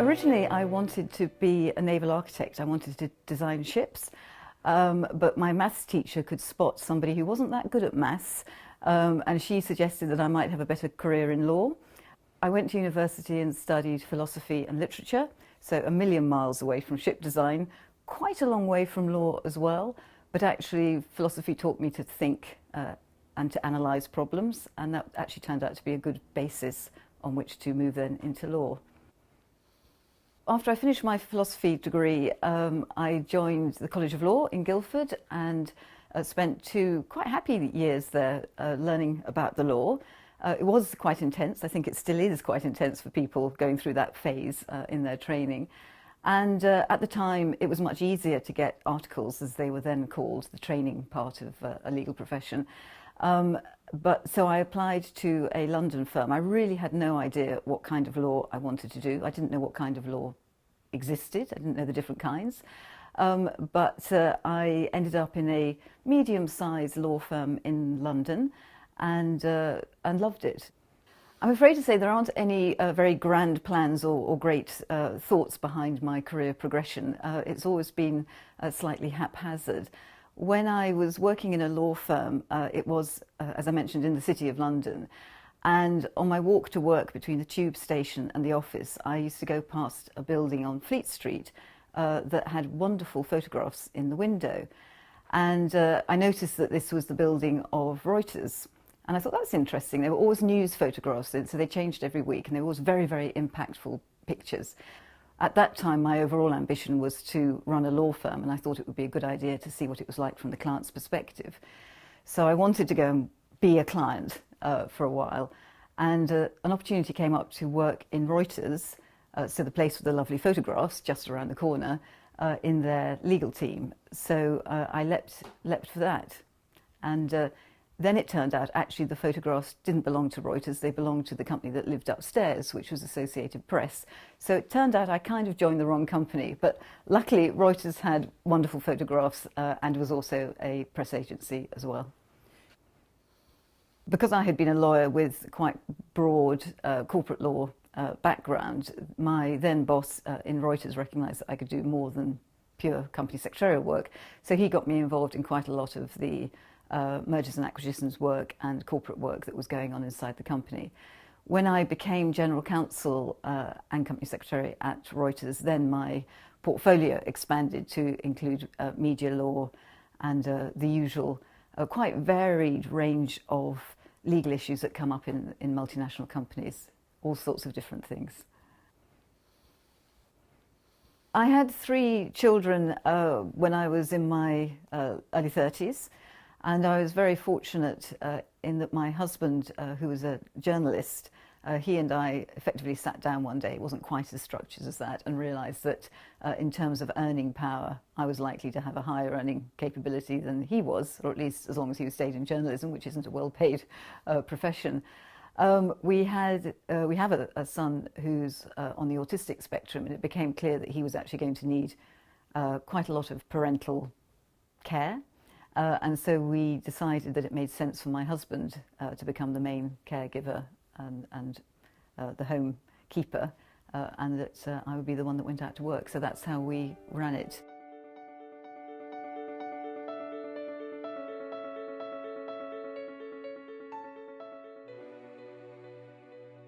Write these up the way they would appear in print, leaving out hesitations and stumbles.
Originally, I wanted to be a naval architect. I wanted to design ships, but my maths teacher could spot somebody who wasn't that good at maths, and she suggested that I might have a better career in law. I went to university and studied philosophy and literature, so a million miles away from ship design, quite a long way from law as well, but actually philosophy taught me to think and to analyse problems, and that actually turned out to be a good basis on which to move then into law. After I finished my philosophy degree, I joined the College of Law in Guildford and spent 2 quite happy years there learning about the law. It was quite intense. I think it still is quite intense for people going through that phase in their training. And at the time, it was much easier to get articles, as they were then called, the training part of a legal profession. So I applied to a London firm. I really had no idea what kind of law I wanted to do. I didn't know what kind of law existed. I didn't know the different kinds. But I ended up in a medium-sized law firm in London and loved it. I'm afraid to say there aren't any very grand plans or great thoughts behind my career progression. It's always been slightly haphazard. When I was working in a law firm, it was, as I mentioned, in the City of London. And on my walk to work between the tube station and the office, I used to go past a building on Fleet Street that had wonderful photographs in the window. And I noticed that this was the building of Reuters. And I thought, that's interesting. There were always news photographs, so they changed every week, and they were always very, very impactful pictures. At that time, my overall ambition was to run a law firm, and I thought it would be a good idea to see what it was like from the client's perspective. So I wanted to go and be a client for a while, and an opportunity came up to work in Reuters, so the place with the lovely photographs just around the corner, in their legal team. So I leapt for that. And then it turned out actually the photographs didn't belong to Reuters, they belonged to the company that lived upstairs, which was Associated Press. So it turned out I kind of joined the wrong company, but luckily Reuters had wonderful photographs and was also a press agency as well. Because I had been a lawyer with quite broad corporate law background, my then boss in Reuters recognised that I could do more than pure company secretarial work, so he got me involved in quite a lot of the mergers and acquisitions work and corporate work that was going on inside the company. When I became general counsel and company secretary at Reuters, then my portfolio expanded to include media law and the usual quite varied range of legal issues that come up in multinational companies, all sorts of different things. I had 3 children when I was in my early 30s. And I was very fortunate in that my husband, who was a journalist, he and I effectively sat down one day, it wasn't quite as structured as that, and realised that in terms of earning power, I was likely to have a higher earning capability than he was, or at least as long as he stayed in journalism, which isn't a well-paid profession. We have a son who's on the autistic spectrum, and it became clear that he was actually going to need quite a lot of parental care. And so we decided that it made sense for my husband to become the main caregiver and the home keeper, and that I would be the one that went out to work. So that's how we ran it.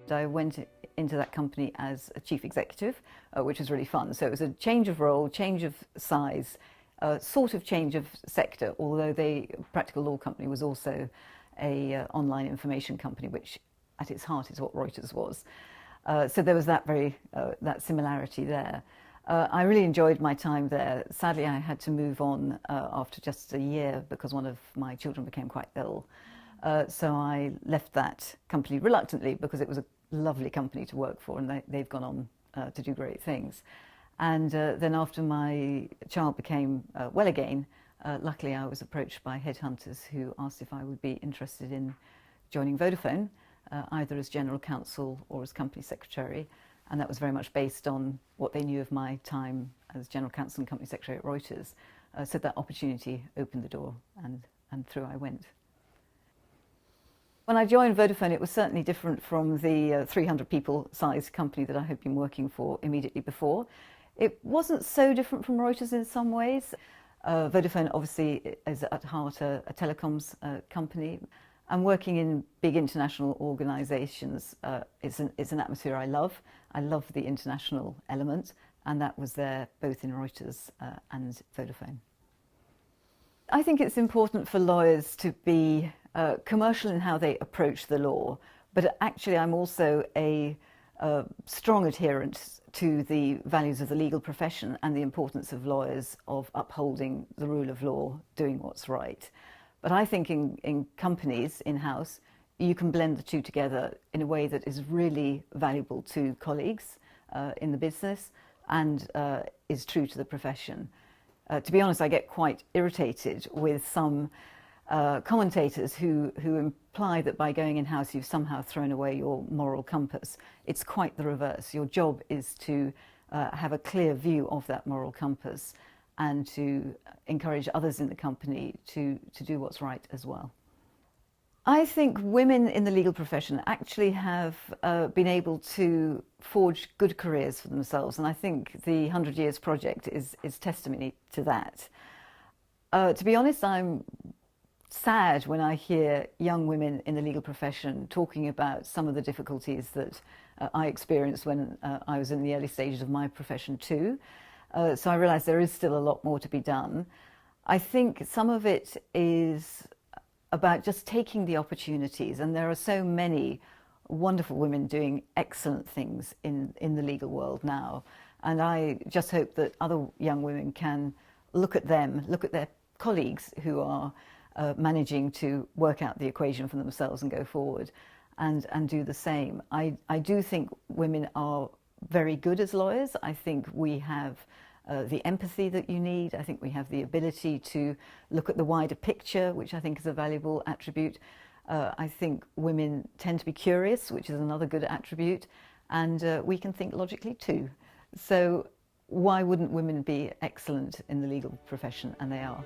I went into that company as a chief executive, which was really fun. So it was a change of role, change of size, sort of change of sector, although the practical law company was also a online information company, which at its heart is what Reuters was. So there was that that similarity there. I really enjoyed my time there. Sadly, I had to move on after just a year because one of my children became quite ill. So I left that company reluctantly because it was a lovely company to work for, and they've gone on to do great things. And then after my child became well again, luckily I was approached by headhunters who asked if I would be interested in joining Vodafone, either as general counsel or as company secretary. And that was very much based on what they knew of my time as general counsel and company secretary at Reuters. So that opportunity opened the door, and through I went. When I joined Vodafone, it was certainly different from the 300 people sized company that I had been working for immediately before. It wasn't so different from Reuters in some ways. Vodafone obviously is at heart a telecoms company, and working in big international organisations is an atmosphere I love. I love the international element, and that was there both in Reuters and Vodafone. I think it's important for lawyers to be commercial in how they approach the law, but actually I'm also a strong adherent to the values of the legal profession and the importance of lawyers of upholding the rule of law, doing what's right. But I think in companies, in-house, you can blend the two together in a way that is really valuable to colleagues in the business and is true to the profession. To be honest, I get quite irritated with some commentators who imply that by going in-house you've somehow thrown away your moral compass. It's quite the reverse. Your job is to have a clear view of that moral compass and to encourage others in the company to do what's right as well. I think women in the legal profession actually have been able to forge good careers for themselves, and I think the 100 Years Project is testimony to that. To be honest, I'm sad when I hear young women in the legal profession talking about some of the difficulties that I experienced when I was in the early stages of my profession too. So I realise there is still a lot more to be done. I think some of it is about just taking the opportunities, and there are so many wonderful women doing excellent things in the legal world now, and I just hope that other young women can look at them, look at their colleagues who are managing to work out the equation for themselves and go forward, and do the same. I do think women are very good as lawyers. I think we have the empathy that you need. I think we have the ability to look at the wider picture, which I think is a valuable attribute. I think women tend to be curious, which is another good attribute, and we can think logically too. So why wouldn't women be excellent in the legal profession? And they are.